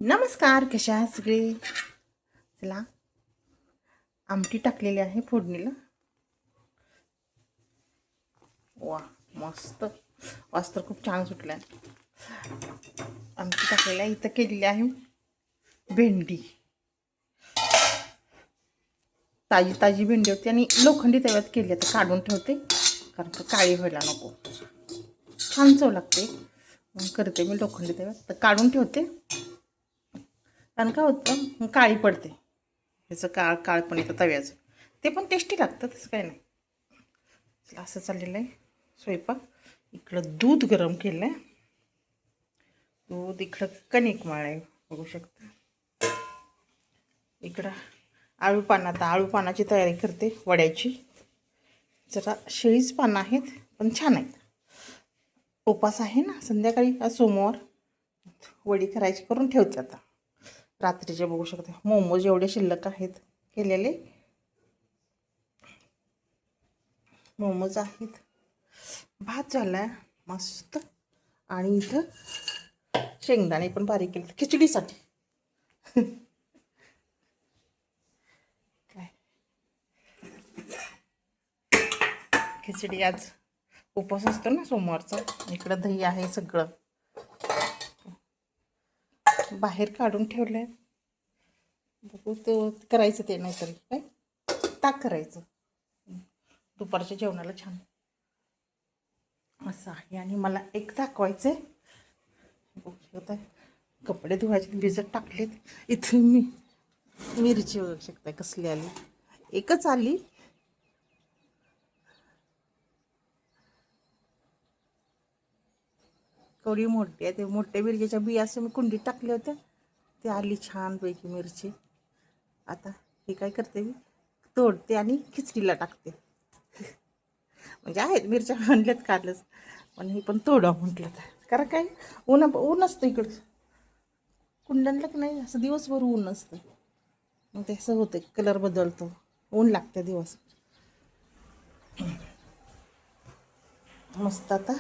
नमस्कार, कशा आहात सगळे? चला, आमटी टाकलेली आहे फोडणीला. वा, मस्त. वास तर खूप छान सुटला आहे. आमटी टाकलेली आहे. इथं केलेली आहे भेंडी. ताजी ताजी भेंडी होती आणि लोखंडी तव्यात केली. आता काढून ठेवते कारण का काळी व्हायला नको. छान चव लागते मग करते मी लोखंडी तव्यात. तर काढून ठेवते कारण का होतं काळी पडते. ह्याचं काळ पण येतं तव्याचं. ते पण टेस्टी लागतं, तसं काही नाही. असं चाललेलं आहे स्वयंपाक. इकडं दूध गरम केलं आहे. दूध इकडं कणिक मळाय बघू शकता. इकडं आळू पानाची तयारी करते वड्याची. जरा शेळीच पानं आहेत पण छान आहेत. उपास आहे ना संध्याकाळी, आज सोमवार. वडी करायची करून ठेवते आता रात्रीचे. बघू शकते मोमोज एवढे शिल्लक आहेत केलेले. मोमोज आहेत. भात झाला मस्त. आणि इथं शेंगदाणे पण बारीक केले खिचडीसाठी. काय खिचडी आज उपवास असतो ना सोमवारचा. इकडं दही आहे सगळं. बाहेर काढून ठेवलंय. बघू तो करायचं ते, नाहीतरी काय ताक करायचं दुपारच्या जेवणाला छान असं आहे. आणि मला एक दाखवायचं आहे. बघू शकता कपडे धुवायचे भिजत टाकलेत. इथं मी मिरची बघू शकता कसली आली. एकच आली. थोडी मोठी आहे. ते मोठ्या मिरचीच्या बिया असं मी कुंडीत टाकल्या होत्या. ते आली छानपैकी मिरची. आता हे काय करते, मी तोडते आणि खिचडीला टाकते. म्हणजे आहेत मिरच्या आणल्यात कालच, पण हे पण तोडा म्हटलं तर. कारण काय ऊन असतं इकडं कुंड्यांना, की नाही असं दिवसभर ऊन असतं. मग ते असं होतं कलर बदलतो, ऊन लागतं दिवस. मस्त. आता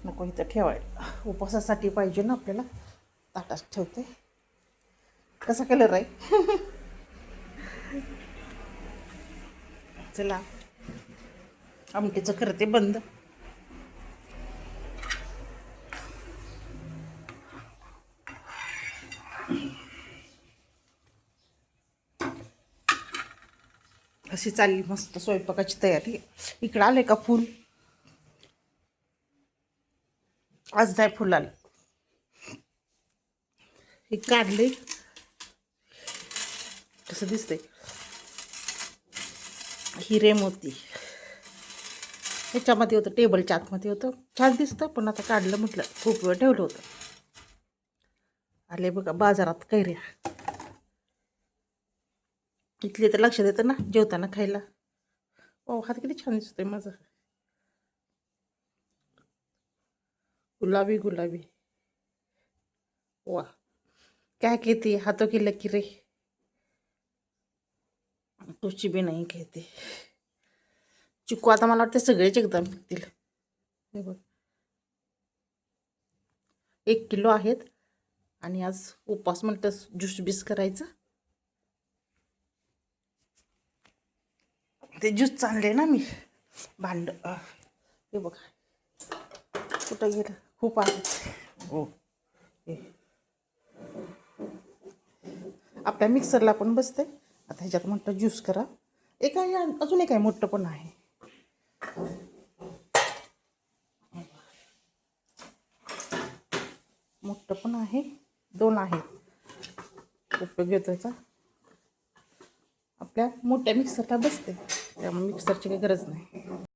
नको इथं ठेवायला, उपवासासाठी पाहिजे ना आपल्याला. ताटात ठेवते. कसा कलर आहे? चला आमटीचं करते बंद. अशी चालली मस्त स्वयंपाकाची तयारी. इकडं आले का फूल? आज नाही फुल आलं. हे काढले कसं दिसतंय, हिरे मोती ह्याच्यामध्ये होतं, टेबलच्या आतमध्ये होतं. छान दिसतं पण आता काढलं म्हटलं, खूप वेळ ठेवलं होतं. आले बघा बाजारात कैऱ्या. इथले तर लक्षात येतं ना जेवताना खायला. ओ, हात किती छान दिसतोय माझा, गुलाबी गुलाबी. वा, क्या कहती हाथों की लकीरें, तुझी बी नाही कहते. चिकू आता मला वाटतं सगळेच एकदम पिकतील. हे बघ 1 किलो आहेत. आणि आज उपवास म्हणतं ज्यूस बीस करायचं. ते ज्यूस आणले ना मी भांड. हे बघा कुठं गेलं, खूप आहे. हो, हे आपल्या मिक्सरला पण बसते. आता ह्याच्यात म्हटलं ज्यूस करा. एक आहे अजून, एक आहे मोठं पण आहे. मोठं पण आहे, 2 आहेत. उपयोग घेतो याचा. आपल्या मोठ्या मिक्सरला बसते त्यामुळे मिक्सरची काही गरज नाही.